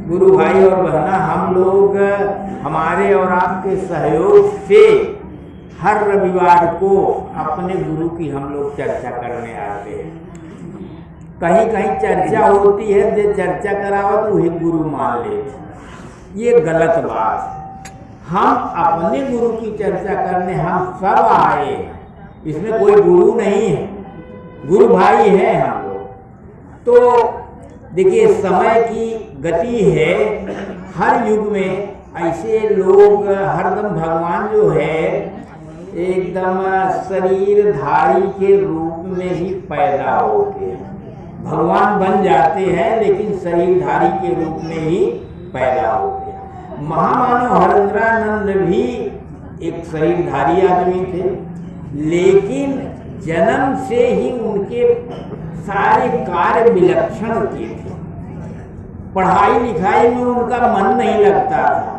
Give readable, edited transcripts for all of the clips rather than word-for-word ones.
गुरु भाई और बहना, हम लोग हमारे और आपके सहयोग से हर रविवार को अपने गुरु की हम लोग चर्चा करने आते हैं। कहीं कहीं चर्चा होती है, जो चर्चा करावत वही गुरु मान लेते। ये गलत बात। हम अपने गुरु की चर्चा करने हम सब आए, इसमें कोई गुरु नहीं है, गुरु भाई है हम लोग। तो देखिए, समय की गति है, हर युग में ऐसे लोग हरदम भगवान जो है एकदम शरीरधारी के रूप में ही पैदा होते हैं। भगवान बन जाते हैं लेकिन शरीरधारी के रूप में ही पैदा होते हैं। महामानव हरेंद्रानंद भी एक शरीरधारी आदमी थे, लेकिन जन्म से ही उनके सारे कार्य विलक्षण के थे। पढ़ाई लिखाई में उनका मन नहीं लगता था।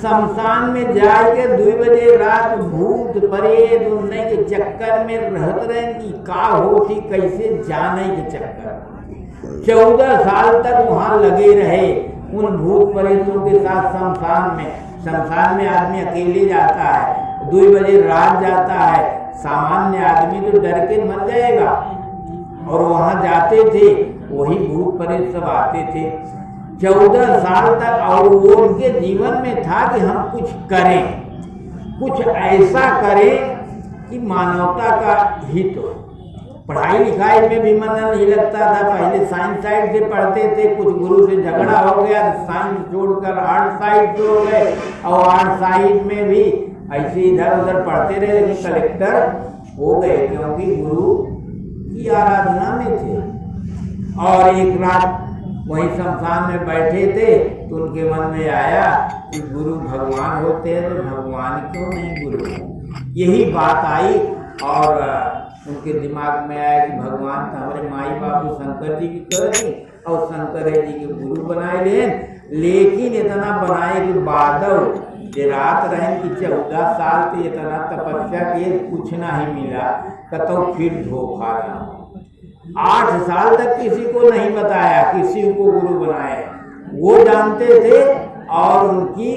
शमशान में जाके 2 बजे रात भूत प्रेत उड़ने के चक्कर में रहते रहे कि का हो थी कैसे जाने के चक्कर। 14 साल तक वहाँ लगे रहे उन भूत प्रेतों के साथ शमशान में। शमशान में आदमी अकेले जाता है, 2 बजे रात जाता है, सामान्य आदमी तो डर के मर जाएगा। और वहाँ जाते थे, वही भूत प्रेत सब आते थे 14 साल तक। और वो उनके जीवन में था कि हम कुछ करें, कुछ ऐसा करें कि मानवता का हित हो। पढ़ाई लिखाई में भी मन नहीं लगता था। पहले साइंस साइड से पढ़ते थे, कुछ गुरु से झगड़ा हो गया तो साइंस छोड़कर आर्ट साइड से हो गए, और आर्ट साइड में भी ऐसे इधर उधर पढ़ते रहे, लेकिन कलेक्टर हो गए क्योंकि गुरु की आराधना में थे। और एक रात वहीं शमशान में बैठे थे तो उनके मन में आया कि गुरु भगवान होते हैं तो भगवान क्यों नहीं गुरु। यही बात आई और उनके दिमाग में आया कि भगवान तो हमारे माई बाबू शंकर जी की कर दी और शंकर जी के गुरु बनाए लें। लेकिन इतना बनाए कि बादल जे रात रहें कि 14 साल से इतना तपस्या किए, कुछ ना ही मिला, कतो फिर धोखा ना। 8 साल तक किसी को नहीं बताया, किसी को गुरु बनाया। वो जानते थे और उनकी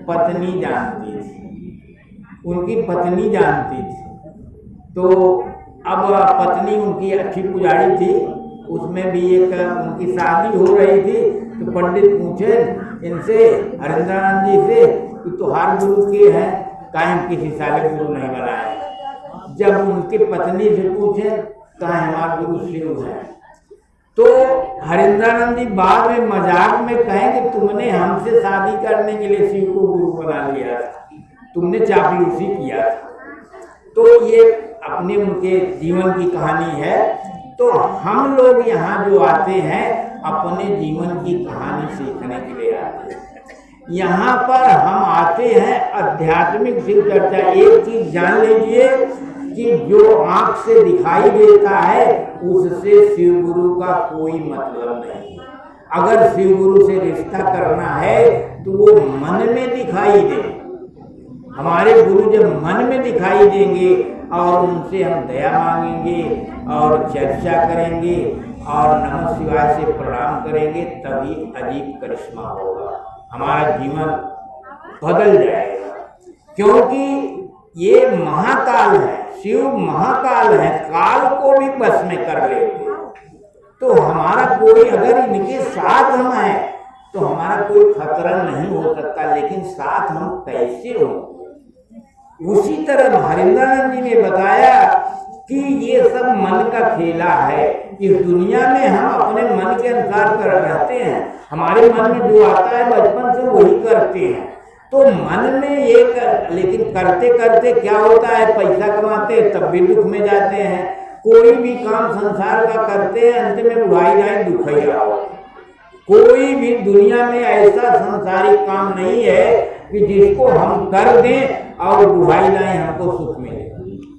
पत्नी जानती थी, उनकी पत्नी जानती थी। तो अब पत्नी उनकी अच्छी पुजारी थी, उसमें भी एक उनकी शादी हो रही थी। तो पंडित पूछे इनसे, हरेंद्रानंद जी से, कि तुहार गुरु के हैं, काहे किसी साले गुरु नहीं बनाया। जब उनकी पत्नी से पूछे कहाँ हमारा गुरु शिव है, तो हरेंद्रानंद जी बाद में मजाक में कहें कि तुमने हमसे शादी करने के लिए शिव को गुरु बना लिया था, तुमने चापलूसी किया था। तो ये अपने उनके जीवन की कहानी है। तो हम लोग यहाँ जो आते हैं अपने जीवन की कहानी सीखने के लिए आते हैं। यहाँ पर हम आते हैं आध्यात्मिक शिव चर्चा। एक चीज जान लीजिए कि जो आंख से दिखाई देता है उससे शिव गुरु का कोई मतलब नहीं। अगर शिव गुरु से रिश्ता करना है तो वो मन में दिखाई दे। हमारे गुरु जब मन में दिखाई देंगे और उनसे हम दया मांगेंगे और चर्चा करेंगे और नमः शिवाय से प्रणाम करेंगे, तभी अजीब करिश्मा होगा, हमारा जीवन बदल जाएगा। क्योंकि ये महाकाल है, शिव महाकाल है, काल को भी बस में कर लेते हैं। तो हमारा कोई, अगर इनके साथ हम हैं तो हमारा कोई खतरा नहीं हो सकता, लेकिन साथ हम कैसे हो। उसी तरह हरेंद्रानंद जी ने बताया कि ये सब मन का खेला है। इस दुनिया में हम अपने मन के अनुसार कर रहते हैं, हमारे मन में जो आता है बचपन से वही करते हैं। तो मन में एक, लेकिन करते करते क्या होता है, पैसा कमाते तब भी दुख में जाते हैं। कोई भी काम संसार का करते हैं, अंत में बुढ़ाई जाए दुख ही आओ। कोई भी दुनिया में ऐसा संसारिक काम नहीं है कि जिसको हम कर दें और बुढ़ाई लाए हमको सुख मिले,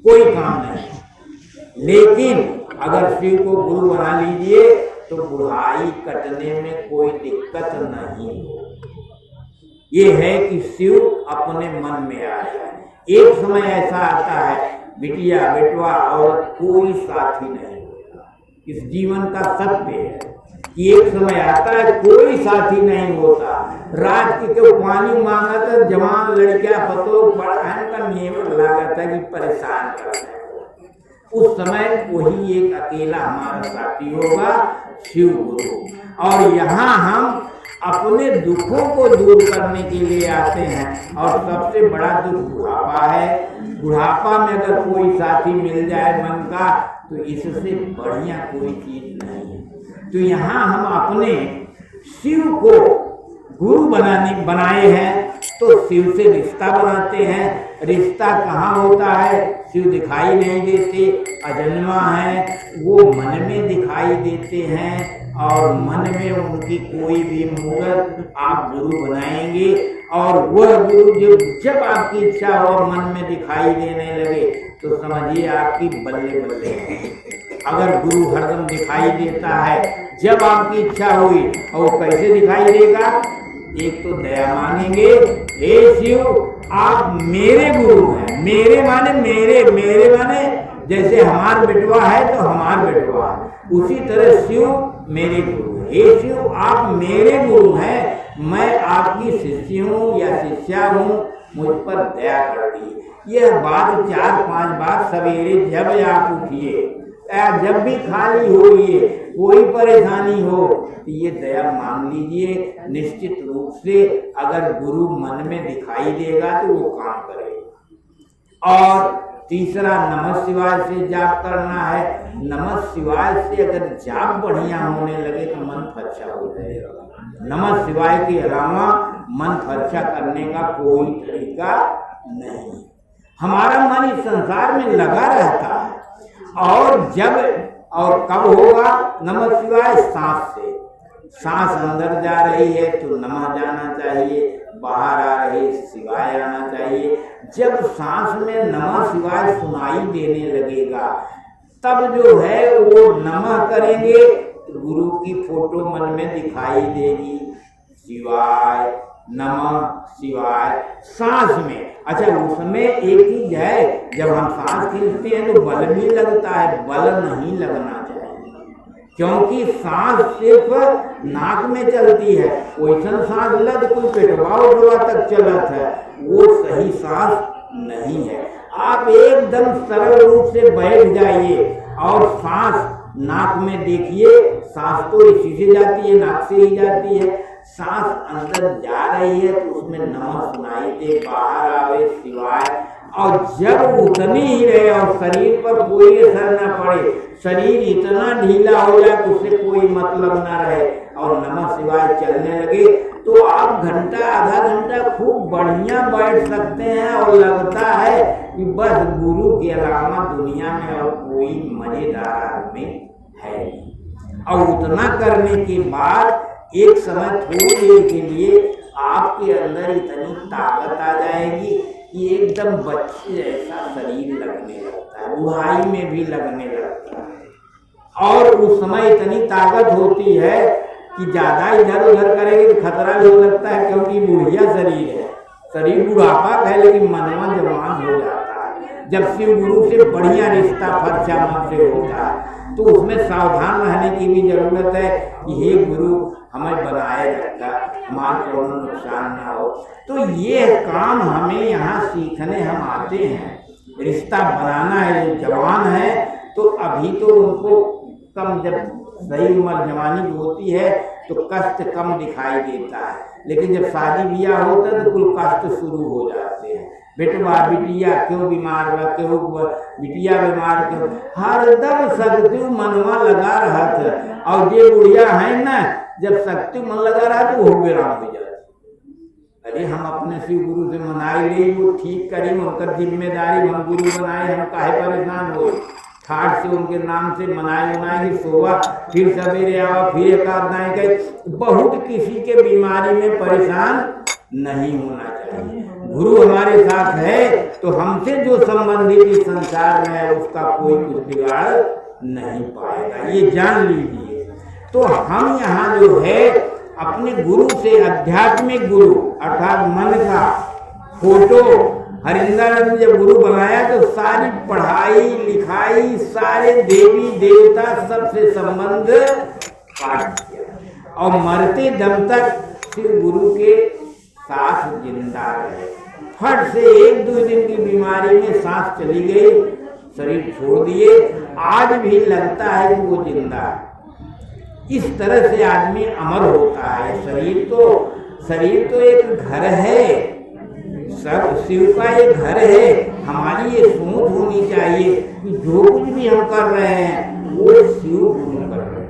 कोई काम नहीं। लेकिन अगर शिव को गुरु बना लीजिए तो बुढ़ाई कटने में कोई दिक्कत नहीं हो। ये है कि शिव अपने मन में आ जाए। एक समय ऐसा आता है बिटिया बेटवा और कोई साथी नहीं होता, इस जीवन का सत्य है। कि एक समय आता है कोई साथी नहीं होता। रात की क्यों पानी मांगा था, जवान लड़कियां पतो पढ़ाने का नियम लगा था कि परेशान कर रहे। उस समय वही एक अकेला हमारा साथी होगा, शिव गुरु। और यहाँ हम अपने दुखों को दूर करने के लिए आते हैं। और सबसे बड़ा दुख बुढ़ापा है। बुढ़ापा में अगर कोई साथी मिल जाए मन का, तो इससे बढ़िया कोई चीज नहीं है। तो यहाँ हम अपने शिव को गुरु बनाए हैं, तो शिव से रिश्ता बनाते हैं। रिश्ता कहाँ होता है? शिव दिखाई नहीं देते, अजन्मा है, वो मन में दिखाई देते हैं। और मन में उनकी कोई भी मूर्त आप गुरु बनाएंगे, और वह गुरु जब आपकी इच्छा हो मन में दिखाई देने लगे, तो समझिए आपकी बल्ले बल्ले है। अगर गुरु हरदम दिखाई देता है जब आपकी इच्छा हुई, और वो कैसे दिखाई देगा? एक तो दया मांगेंगे, हे शिव आप मेरे गुरु हैं। मेरे माने मेरे माने जैसे हमार बेटवा है तो हमार बेटवा, उसी तरह शिव मेरे गुरु। हे शिव आप मेरे गुरु हैं, मैं आपकी शिष्य हूँ या शिष्या हूँ, मुझ पर दया कर दी। यह बात 4-5 बार सवेरे जब आप उठिए, जब भी खाली होइए, कोई परेशानी हो, तो ये दया मांग लीजिए। निश्चित रूप से अगर गुरु मन में दिखाई देगा तो वो काम करेगा। और तीसरा नमः शिवाय से जाप करना है। नमः शिवाय से अगर जाप बढ़िया होने लगे तो मन फर्चा हो जाएगा। नमः शिवाय के अलावा मन फर्चा करने का कोई तरीका नहीं। हमारा मन इस संसार में लगा रहता है। और जब और कब होगा नमः शिवाय? सांस से। सांस अंदर जा रही है तो नमः जाना चाहिए, बाहर आ रही शिवाय आना चाहिए। जब सांस में नमः शिवाय सुनाई देने लगेगा, तब जो है वो नमः करेंगे, गुरु की फोटो मन में दिखाई देगी, शिवाय नमः शिवाय सांस में। अच्छा, उसमें एक चीज है, जब हम सांस खींचते हैं तो बल भी लगता है, बल नहीं लगना चाहिए, क्योंकि सांस सिर्फ नाक में चलती है। वैसन सांस लग कोई पेटवा उठवा तक चलत है, वो सही सांस नहीं है। आप एकदम सरल रूप से बैठ जाइए और सांस नाक में देखिए। सांस तो इसी से जाती है, नाक से ही जाती है। सांस अंदर जा रही है तो उसमें नमः सुनाई दे, बाहर आवे शिवाय। और जब उतनी ही रहे और शरीर पर कोई असर न पड़े, शरीर इतना ढीला हो जाए कि उससे कोई मतलब ना रहे, और नमः शिवाय चलने लगे, तो आप घंटा आधा घंटा खूब बढ़िया बैठ सकते हैं। और लगता है कि बस गुरु के अलावा दुनिया में और कोई मजेदार आदमी है नहीं। और उतना करने के बाद एक समय थोड़ी देर के लिए आपके अंदर इतनी ताकत आ जाएगी कि एकदम बच्चे जैसा शरीर लगने लगता है, बुढ़ाई में भी लगने लगता है। और उस समय इतनी ताकत होती है कि ज्यादा इधर उधर करेंगे तो खतरा भी हो लगता है, क्योंकि बुढ़िया शरीर है, शरीर बुढ़ापा है लेकिन मनवा जवान हो जाता है। जब शिव गुरु से बढ़िया रिश्ता फर्चा मन से होता है, तो उसमें सावधान रहने की भी जरूरत है कि हे गुरु हमें बनाए रखा, हमारा कोई नुकसान ना हो। तो ये काम हमें यहाँ सीखने हम आते हैं। रिश्ता बनाना है, जवान है तो अभी तो उनको कम, जब सही उम्र जवानी होती है तो कष्ट कम दिखाई देता है, लेकिन जब शादी ब्याह होता है तो कुल कष्ट शुरू हो जाते हैं। बेटवा बिटिया क्यों बीमार हुआ, क्यों बिटिया बीमार क्यों, हरदम शक्ति मनवा लगा रहा था। और ये बुढ़िया है ना, जब शक्ति मन लगा रहा तो हो विराम हो जाती। अरे हम अपने शिव गुरु से मनाई ले, वो ठीक करी, उनका जिम्मेदारी, हम गुरु बनाए, हम काहे परेशान हो। ठाट से उनके नाम से मनाए उनाए सोवा, फिर सवेरे आवा, फिर एक आध कहे। बहुत किसी के बीमारी में परेशान नहीं होना चाहिए। गुरु हमारे साथ है तो हमसे जो संबंधित इस संसार में है उसका कोई कुछ बिगाड़ नहीं पाएगा, ये जान लीजिए। तो हम यहाँ जो है अपने गुरु से, आध्यात्मिक गुरु अर्थात मन का फोटो, हरिंदर जब गुरु बनाया तो सारी पढ़ाई लिखाई, सारे देवी देवता सबसे संबंध पाठ किया और मरते दम तक शिव गुरु के साथ जिंदा रहे। फट से 1-2 दिन की बीमारी में सांस चली गई, शरीर छोड़ दिए, आज भी लगता है कि वो जिंदा है। इस तरह से आदमी अमर होता है। शरीर तो एक घर है, सब शिव का एक घर है। हमारी ये सोच होनी चाहिए कि जो कुछ भी हम कर रहे हैं वो शिव गुरु कर रहे हैं।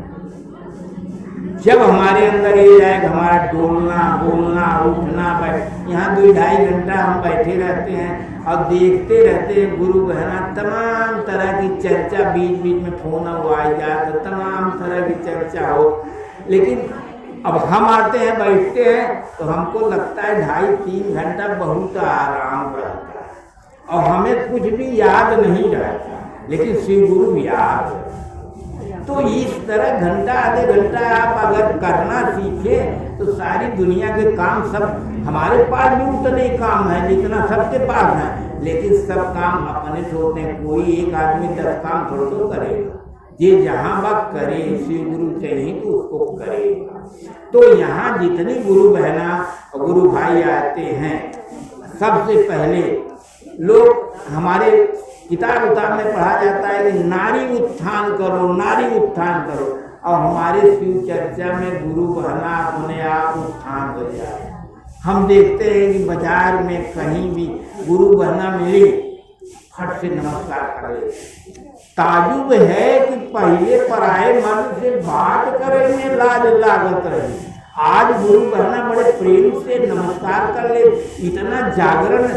जब हमारे अंदर ये आए हमारा डोलना बोलना उठना, यहाँ 2-2.5 घंटा हम बैठे रहते हैं और देखते रहते हैं गुरु बहना तमाम तरह की चर्चा, बीच बीच में फोन आ जाता, तमाम तरह की चर्चा हो। लेकिन अब हम आते हैं बैठते हैं तो हमको लगता है 2.5-3 घंटा बहुत आराम रहता है और हमें कुछ भी याद नहीं रहता, लेकिन शिव गुरु याद है। तो इस तरह घंटा आधे घंटा आप अगर करना सीखे तो सारी दुनिया के काम सब हमारे पास भी उतने काम है जितना सबके पास है, लेकिन सब काम अपने से होते हैं। कोई एक आदमी 10 काम थोड़ा तो करेगा, ये जहाँ वक्त करे शिव गुरु चाहिए तो उसको करेगा। तो यहाँ जितनी गुरु बहना और गुरु भाई आते हैं, सबसे पहले लोग हमारे किताब में पढ़ा जाता है कि नारी उत्थान करो, नारी उत्थान करो, और हमारे शिव चर्चा में गुरु बहना अपने आप उत्थान हो जाए। हम देखते हैं कि बाजार में कहीं भी गुरु बहना मिली, फट से नमस्कार कर ले। ताजुब है कि पहले पराए मन से बात करेंगे लाज लागत रही, आज गुरु बहना बड़े प्रेम से नमस्कार कर ले। इतना जागरण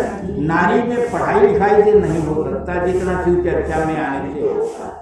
नारी में पढ़ाई लिखाई से नहीं हो सकता जितना शिव चर्चा में आने से होता।